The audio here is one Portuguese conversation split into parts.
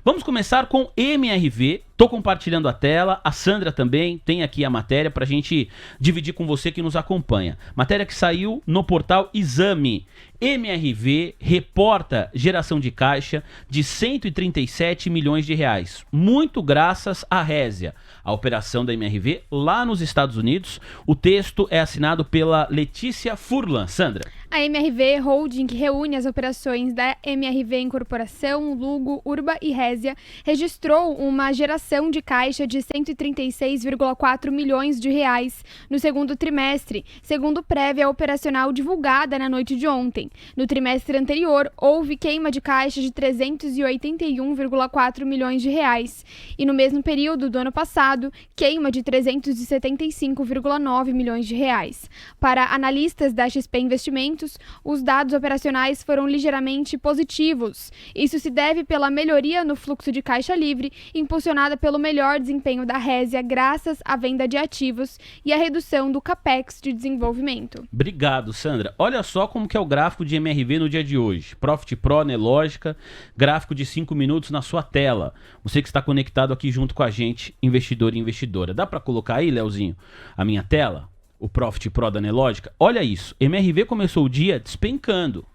Vamos começar com MRV. Tô compartilhando a tela, a Sandra também tem aqui a matéria pra gente dividir com você que nos acompanha. Matéria que saiu no portal Exame. MRV reporta geração de caixa de 137 milhões de reais, muito graças à Résia, a operação da MRV lá nos Estados Unidos. O texto é assinado pela Letícia Furlan. Sandra. A MRV Holding, que reúne as operações da MRV Incorporação, Lugo, Urba e Résia, registrou uma geração de caixa de 136,4 milhões de reais no segundo trimestre, segundo prévia operacional divulgada na noite de ontem. No trimestre anterior, houve queima de caixa de 381,4 milhões de reais e no mesmo período do ano passado, queima de 375,9 milhões de reais. Para analistas da XP Investimentos, os dados operacionais foram ligeiramente positivos. Isso se deve pela melhoria no fluxo de caixa livre, impulsionada pelo melhor desempenho da Résia graças à venda de ativos e à redução do capex de desenvolvimento. Obrigado, Sandra. Olha só como que é o gráfico de MRV no dia de hoje. Profit Pro, Nelógica, gráfico de 5 minutos na sua tela. Você que está conectado aqui junto com a gente, investidor e investidora. Dá para colocar aí, Leozinho, a minha tela? O Profit Pro da Nelógica? Olha isso, MRV começou o dia despencando.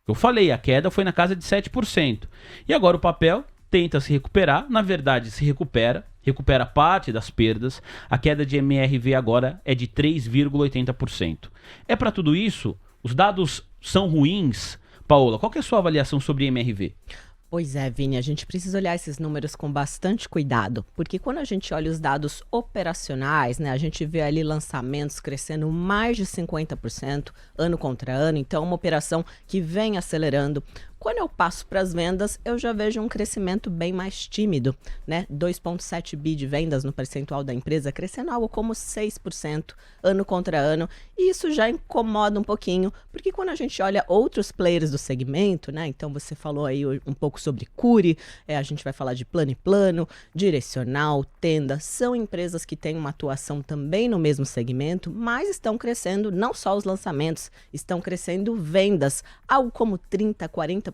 Eu falei, a queda foi na casa de 7%. E agora o papel tenta se recuperar, na verdade se recupera parte das perdas. A queda de MRV agora é de 3,80%. É para tudo isso? Os dados são ruins? Paola, qual que é a sua avaliação sobre MRV? Pois é, Vini, a gente precisa olhar esses números com bastante cuidado, porque quando a gente olha os dados operacionais, né, a gente vê ali lançamentos crescendo mais de 50% ano contra ano, então uma operação que vem acelerando. Quando eu passo para as vendas, eu já vejo um crescimento bem mais tímido, né? 2,7 bi de vendas no percentual da empresa, crescendo algo como 6% ano contra ano. E isso já incomoda um pouquinho, porque quando a gente olha outros players do segmento, né? Então você falou aí um pouco sobre Cury, a gente vai falar de Plano e Plano, Direcional, Tenda, são empresas que têm uma atuação também no mesmo segmento, mas estão crescendo não só os lançamentos, estão crescendo vendas, algo como 30%, 40%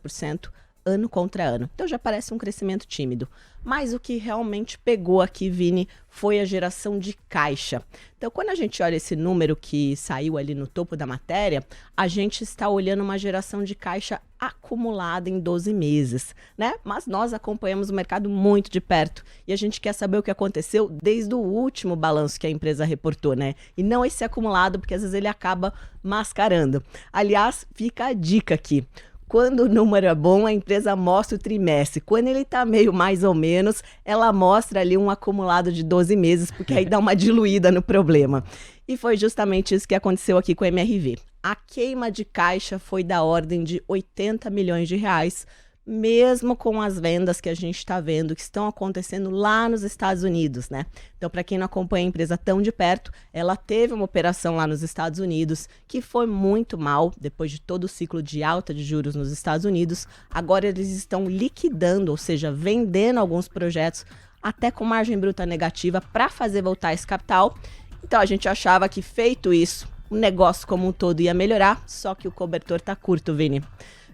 ano contra ano. Então já parece um crescimento tímido. Mas o que realmente pegou aqui, Vini, foi a geração de caixa. Então, quando a gente olha esse número que saiu ali no topo da matéria, a gente está olhando uma geração de caixa acumulada em 12 meses, né? Mas nós acompanhamos o mercado muito de perto e a gente quer saber o que aconteceu desde o último balanço que a empresa reportou, né? E não esse acumulado, porque às vezes ele acaba mascarando. Aliás, fica a dica aqui. Quando o número é bom, a empresa mostra o trimestre. Quando ele está meio mais ou menos, ela mostra ali um acumulado de 12 meses, porque aí dá uma diluída no problema. E foi justamente isso que aconteceu aqui com a MRV. A queima de caixa foi da ordem de 80 milhões de reais, mesmo com as vendas que a gente está vendo que estão acontecendo lá nos Estados Unidos, né? Então, para quem não acompanha a empresa tão de perto, ela teve uma operação lá nos Estados Unidos que foi muito mal, depois de todo o ciclo de alta de juros nos Estados Unidos. Agora eles estão liquidando, ou seja, vendendo alguns projetos até com margem bruta negativa para fazer voltar esse capital. Então, a gente achava que feito isso, o negócio como um todo ia melhorar, só que o cobertor tá curto, Vini.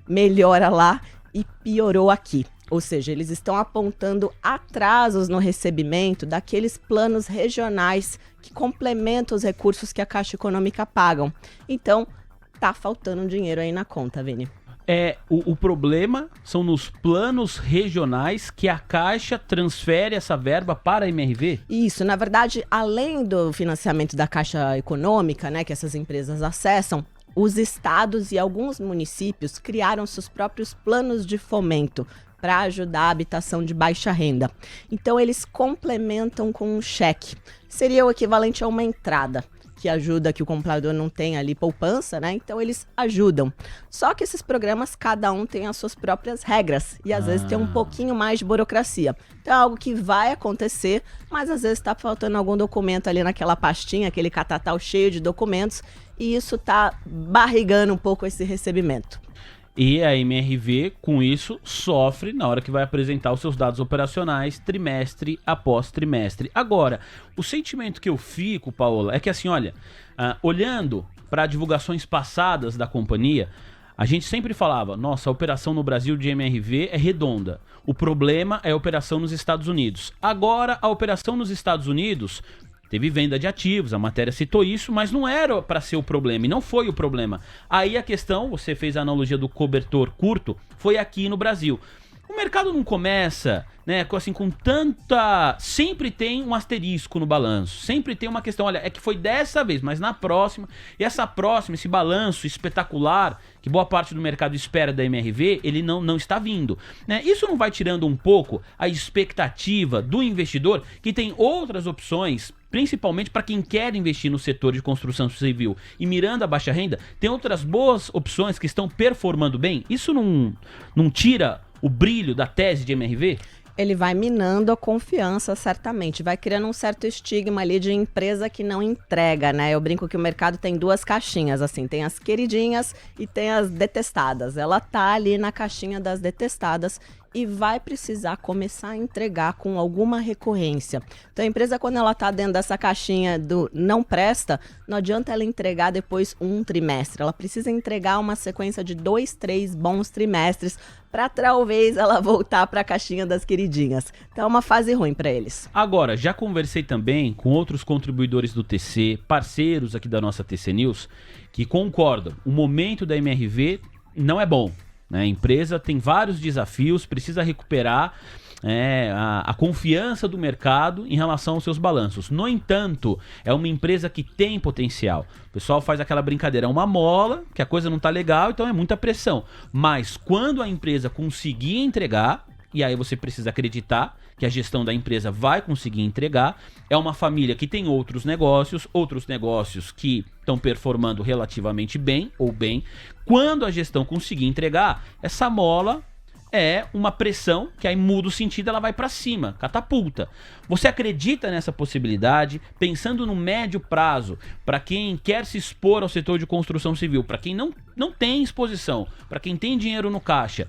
Melhora lá e piorou aqui. Ou seja, eles estão apontando atrasos no recebimento daqueles planos regionais que complementam os recursos que a Caixa Econômica pagam. Então, tá faltando dinheiro aí na conta, Vini. O problema são nos planos regionais que a Caixa transfere essa verba para a MRV? Isso, na verdade, além do financiamento da Caixa Econômica, né, que essas empresas acessam, os estados e alguns municípios criaram seus próprios planos de fomento para ajudar a habitação de baixa renda. Então, eles complementam com um cheque. Seria o equivalente a uma entrada, que ajuda que o comprador não tenha ali poupança, né? Então, eles ajudam. Só que esses programas, cada um tem as suas próprias regras e às vezes tem um pouquinho mais de burocracia. Então, é algo que vai acontecer, mas às vezes está faltando algum documento ali naquela pastinha, aquele catatal cheio de documentos, e isso está barrigando um pouco esse recebimento. E a MRV, com isso, sofre na hora que vai apresentar os seus dados operacionais trimestre após trimestre. Agora, o sentimento que eu fico, Paola, é que assim, olha, olhando para divulgações passadas da companhia, A gente sempre falava, nossa, a operação no Brasil de MRV é redonda. O problema é a operação nos Estados Unidos. Agora, a operação nos Estados Unidos teve venda de ativos, a matéria citou isso, mas não era para ser o problema, e não foi o problema. Aí a questão, você fez a analogia do cobertor curto, foi aqui no Brasil. O mercado não começa, né, com tanta... Sempre tem um asterisco no balanço, sempre tem uma questão, olha, é que foi dessa vez, mas na próxima, e essa próxima, esse balanço espetacular, que boa parte do mercado espera da MRV, ele não está vindo, né? Isso não vai tirando um pouco a expectativa do investidor, que tem outras opções, principalmente para quem quer investir no setor de construção civil e mirando a baixa renda, tem outras boas opções que estão performando bem? Isso não tira o brilho da tese de MRV? Ele vai minando a confiança, certamente. Vai criando um certo estigma ali de empresa que não entrega, né? Eu brinco que o mercado tem duas caixinhas, assim. Tem as queridinhas e tem as detestadas. Ela tá ali na caixinha das detestadas e vai precisar começar a entregar com alguma recorrência. Então, a empresa, quando ela tá dentro dessa caixinha do não presta, não adianta ela entregar depois um trimestre. Ela precisa entregar uma sequência de 2, 3 bons trimestres para talvez ela voltar para a caixinha das queridinhas. Então, é uma fase ruim para eles. Agora, já conversei também com outros contribuidores do TC, parceiros aqui da nossa TC News, que concordam. O momento da MRV não é bom. A empresa tem vários desafios, precisa recuperar a confiança do mercado em relação aos seus balanços. No entanto, é uma empresa que tem potencial. O pessoal faz aquela brincadeira, é uma mola, que a coisa não está legal, então é muita pressão. Mas quando a empresa conseguir entregar, e aí você precisa acreditar que a gestão da empresa vai conseguir entregar, é uma família que tem outros negócios que estão performando relativamente bem ou bem. Quando a gestão conseguir entregar, essa mola é uma pressão que aí muda o sentido, ela vai para cima, catapulta. Você acredita nessa possibilidade, pensando no médio prazo, para quem quer se expor ao setor de construção civil, para quem não tem exposição, para quem tem dinheiro no caixa,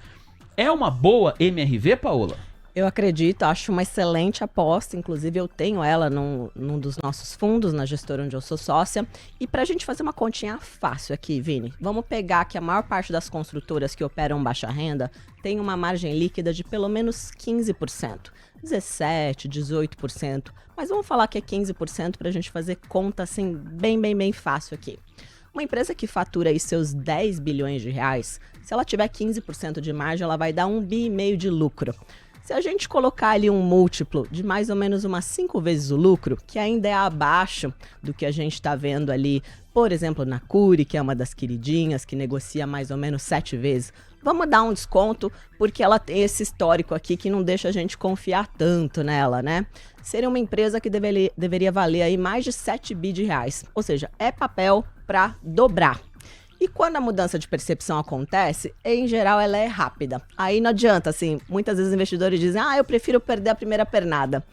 é uma boa MRV, Paola? Eu acredito, acho uma excelente aposta, inclusive eu tenho ela num dos nossos fundos, na gestora onde eu sou sócia. E para a gente fazer uma continha fácil aqui, Vini, vamos pegar que a maior parte das construtoras que operam baixa renda tem uma margem líquida de pelo menos 15%, 17%, 18%, mas vamos falar que é 15% para a gente fazer conta assim bem fácil aqui. Uma empresa que fatura aí seus 10 bilhões de reais, se ela tiver 15% de margem, ela vai dar 1,5 bi de lucro. Se a gente colocar ali um múltiplo de mais ou menos umas 5 vezes o lucro, que ainda é abaixo do que a gente está vendo ali, por exemplo, na Cury, que é uma das queridinhas, que negocia mais ou menos 7 vezes, vamos dar um desconto, porque ela tem esse histórico aqui que não deixa a gente confiar tanto nela, né? Seria uma empresa que deveria valer aí mais de 7 bi de reais, ou seja, é papel para dobrar. E quando a mudança de percepção acontece, em geral ela é rápida. Aí não adianta, assim, muitas vezes os investidores dizem, eu prefiro perder a primeira pernada.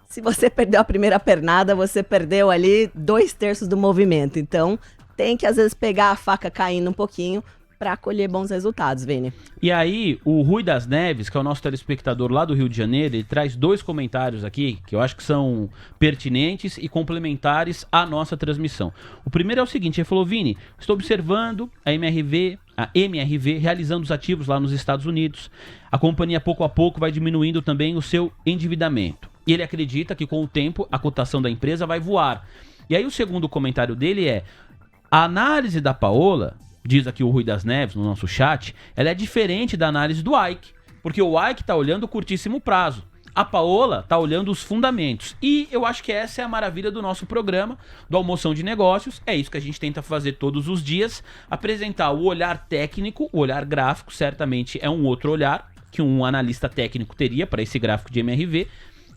Se você perdeu a primeira pernada, você perdeu ali 2/3 do movimento. Então, tem que às vezes pegar a faca caindo um pouquinho para colher bons resultados, Vini. E aí, o Rui das Neves, que é o nosso telespectador lá do Rio de Janeiro, ele traz 2 comentários aqui, que eu acho que são pertinentes e complementares à nossa transmissão. O primeiro é o seguinte, ele falou, Vini, estou observando a MRV realizando os ativos lá nos Estados Unidos. A companhia, pouco a pouco, vai diminuindo também o seu endividamento. E ele acredita que, com o tempo, a cotação da empresa vai voar. E aí, o segundo comentário dele é, a análise da Paola, diz aqui o Rui das Neves no nosso chat, ela é diferente da análise do Ike, porque o Ike está olhando o curtíssimo prazo. A Paola está olhando os fundamentos. E eu acho que essa é a maravilha do nosso programa, do Almoção de Negócios. É isso que a gente tenta fazer todos os dias, apresentar o olhar técnico, o olhar gráfico, certamente é um outro olhar que um analista técnico teria para esse gráfico de MRV.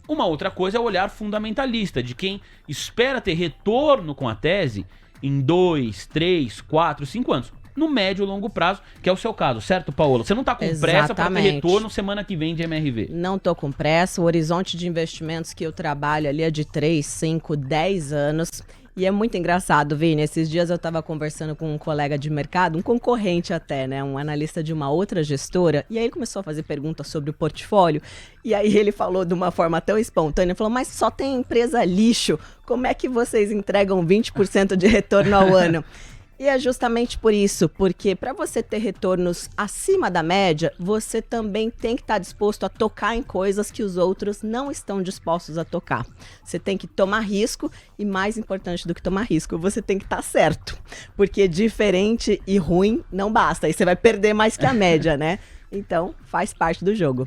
Uma outra coisa é o olhar fundamentalista, de quem espera ter retorno com a tese em 2, 3, 4, 5 anos. No médio e longo prazo, que é o seu caso, certo, Paola? Você não está com pressa para ter retorno semana que vem de MRV? Não estou com pressa. O horizonte de investimentos que eu trabalho ali é de 3, 5, 10 anos. E é muito engraçado, Vini. Esses dias eu estava conversando com um colega de mercado, um concorrente até, né? Um analista de uma outra gestora. E aí ele começou a fazer perguntas sobre o portfólio. E aí ele falou de uma forma tão espontânea. Ele falou, mas só tem empresa lixo. Como é que vocês entregam 20% de retorno ao ano? E é justamente por isso, porque para você ter retornos acima da média, você também tem que estar disposto a tocar em coisas que os outros não estão dispostos a tocar. Você tem que tomar risco e, mais importante do que tomar risco, você tem que estar certo. Porque diferente e ruim não basta, aí você vai perder mais que a média, né? Então, faz parte do jogo.